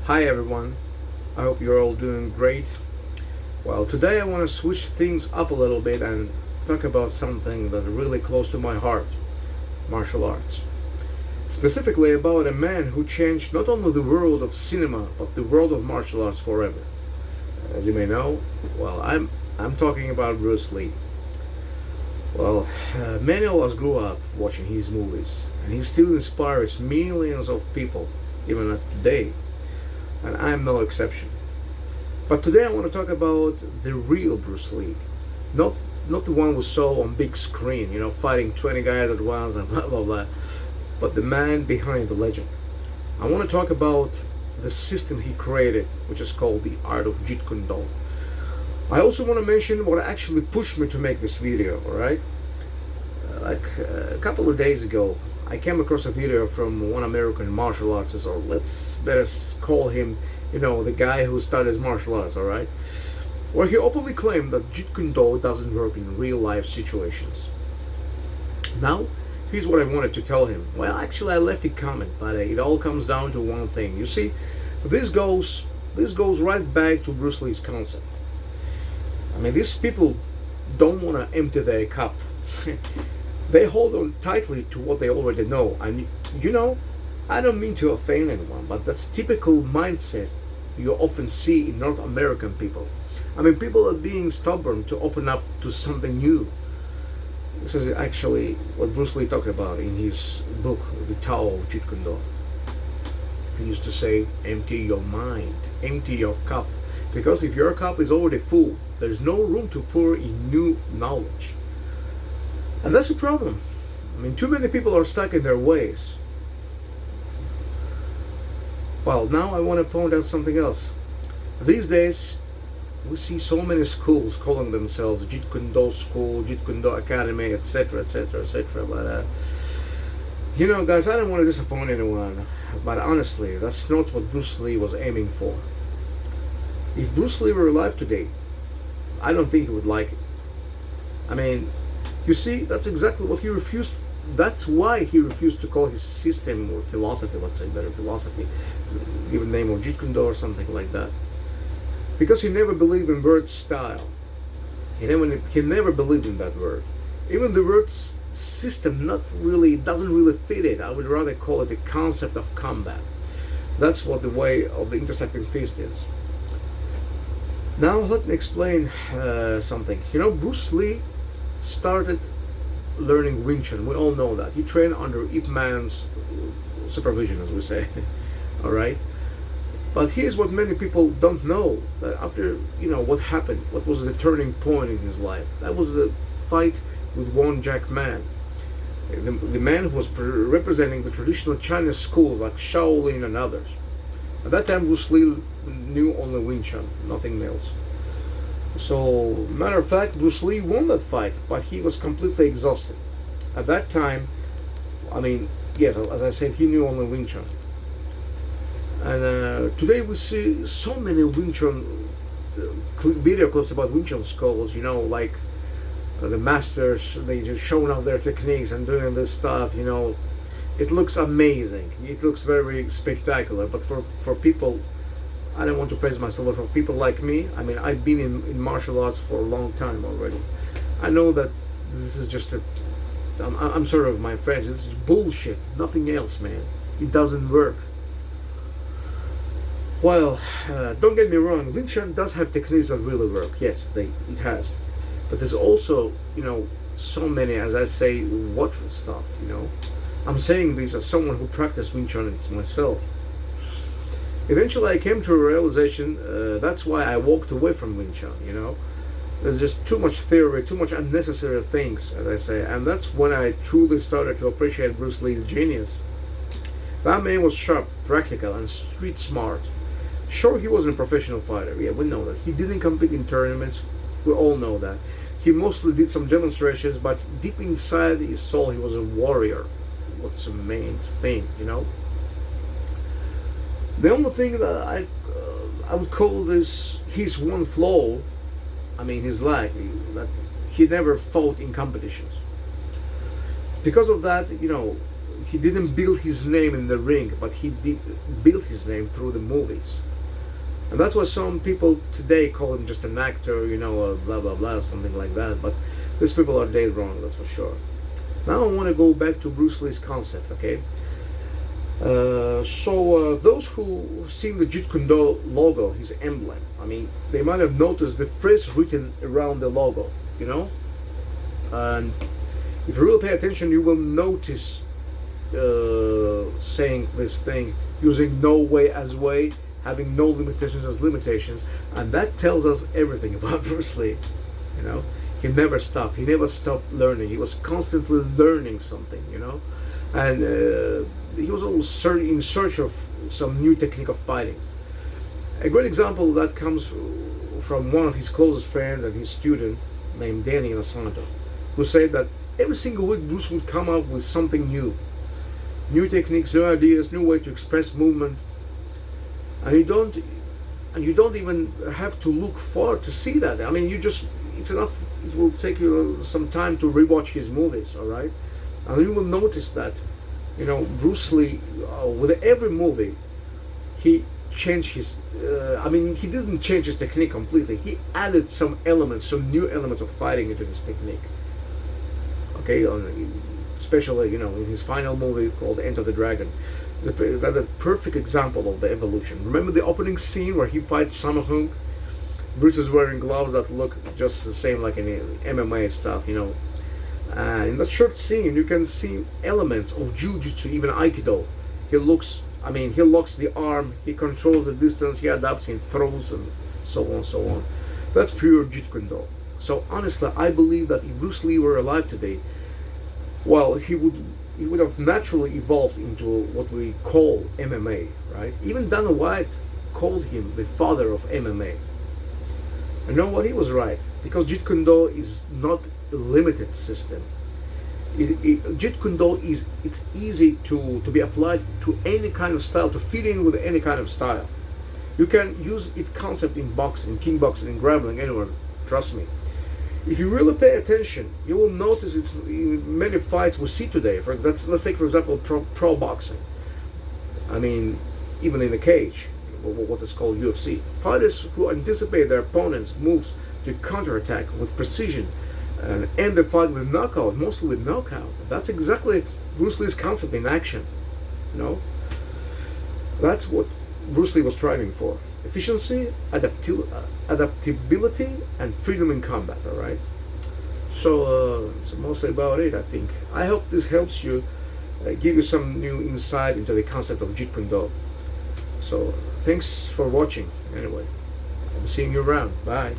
Hi everyone, I hope you're all doing great. Well, today I want to switch things up a little bit and talk about something that's really close to my heart: martial arts. Specifically about a man who changed not only the world of cinema but the world of martial arts forever. As you may know, I'm talking about Bruce Lee. Many of us grew up watching his movies, and he still inspires millions of people, even today, and I'm no exception. But today I want to talk about the real Bruce Lee, not the one we saw on big screen, fighting 20 guys at once and blah blah blah, but the man behind the legend. I want to talk about the system he created, which is called the art of Jeet Kune Do. I also want to mention what actually pushed me to make this video, alright? A couple of days ago, I came across a video from one American martial artist, or let's better call him, the guy who studies martial arts, alright? Where he openly claimed that Jeet Kune Do doesn't work in real life situations. Now, here's what I wanted to tell him. Well, actually I left a comment, but it all comes down to one thing. You see, this goes right back to Bruce Lee's concept. I mean, these people don't want to empty their cup. They hold on tightly to what they already know. And I don't mean to offend anyone, but that's typical mindset you often see in North American people. I mean, people are being stubborn to open up to something new. This is actually what Bruce Lee talked about in his book, The Tao of Jeet Kune Do. He used to say, empty your mind, empty your cup. Because if your cup is already full, there's no room to pour in new knowledge. And that's a problem. I mean, too many people are stuck in their ways. Well, now I want to point out something else. These days, we see so many schools calling themselves Jeet Kune Do School, Jeet Kune Do Academy, etc., etc., etc. But, guys, I don't want to disappoint anyone. But honestly, that's not what Bruce Lee was aiming for. If Bruce Lee were alive today, I don't think he would like it. I mean, you see, that's exactly what he refused. That's why he refused to call his system or philosophy, let's say better philosophy, give a name of Jeet Kune Do or something like that. Because he never believed in word style. He never believed in that word. Even the word system doesn't really fit it. I would rather call it the concept of combat. That's what the way of the intersecting fist is. Now let me explain something. Bruce Lee started learning Wing Chun. We all know that. He trained under Ip Man's supervision, as we say. Alright? But here's what many people don't know. That after, what happened, what was the turning point in his life? That was the fight with one Jack Man. The man who was representing the traditional Chinese schools like Shaolin and others. At that time, Bruce Lee knew only Wing Chun, nothing else. So, matter of fact, Bruce Lee won that fight, but he was completely exhausted. At that time, I mean, yes, as I said, he knew only Wing Chun. And today we see so many Wing Chun video clips about Wing Chun schools, like the masters, they just showing off their techniques and doing this stuff, It looks amazing. It looks very spectacular. But for people, I don't want to praise myself, but for people like me, I mean, I've been in martial arts for a long time already. I know that this is just I'm sort of my French, this is bullshit. Nothing else, man. It doesn't work. Well, don't get me wrong, Wing Chun does have techniques that really work. Yes, it has. But there's also, so many, as I say, what stuff, I'm saying this as someone who practiced Wing Chun myself. Eventually I came to a realization, that's why I walked away from Wing Chun, There's just too much theory, too much unnecessary things, as I say, and that's when I truly started to appreciate Bruce Lee's genius. That man was sharp, practical, and street smart. Sure, he wasn't a professional fighter, yeah, we know that. He didn't compete in tournaments, we all know that. He mostly did some demonstrations, but deep inside his soul, he was a warrior. What's the main thing, The only thing that I would call this his one flaw, I mean his lack, that he never fought in competitions. Because of that, he didn't build his name in the ring, but he did build his name through the movies. And that's why some people today call him just an actor, blah blah blah, something like that. But these people are dead wrong, that's for sure. Now I want to go back to Bruce Lee's concept, okay? Those who seen the Jeet Kune Do logo, his emblem, I mean, they might have noticed the phrase written around the logo, And if you really pay attention, you will notice saying this thing, using no way as way, having no limitations as limitations, and that tells us everything about Bruce Lee. He never stopped. He never stopped learning. He was constantly learning something, and he was always in search of some new technique of fighting. A great example of that comes from one of his closest friends and his student named Danny Inosanto, who said that every single week Bruce would come up with something new techniques, new ideas, new way to express movement, and you don't even have to look far to see that. I mean, it's enough. It will take you some time to rewatch his movies, all right, and you will notice that, Bruce Lee, with every movie, he changed his. He didn't change his technique completely. He added some new elements of fighting into his technique. Okay, especially in his final movie called Enter the Dragon. That's a perfect example of the evolution. Remember the opening scene where he fights Samahung? Bruce is wearing gloves that look just the same like in MMA stuff, in that short scene, you can see elements of Jiu-Jitsu, even Aikido. He locks the arm, he controls the distance, he adapts, he throws, and so on, so on. That's pure Jeet Kune Do. So honestly, I believe that if Bruce Lee were alive today, well, he would have naturally evolved into what we call MMA, right? Even Dana White called him the father of MMA. And you know what? He was right, because Jeet Kune Do is not a limited system. Jeet Kune Do it's easy to be applied to any kind of style, to fit in with any kind of style. You can use its concept in boxing, kickboxing, and grappling, anywhere. Trust me. If you really pay attention, you will notice it's in many fights we see today. Let's take for example pro boxing. I mean, even in the cage, what is called UFC. Fighters who anticipate their opponent's moves to counterattack with precision and end the fight with knockout, mostly with knockout. That's exactly Bruce Lee's concept in action. That's what Bruce Lee was striving for: efficiency, adaptability, and freedom in combat. All right. So that's mostly about it, I think. I hope this helps you, give you some new insight into the concept of Jeet Kune Do. So thanks for watching. Anyway, I'm seeing you around. Bye.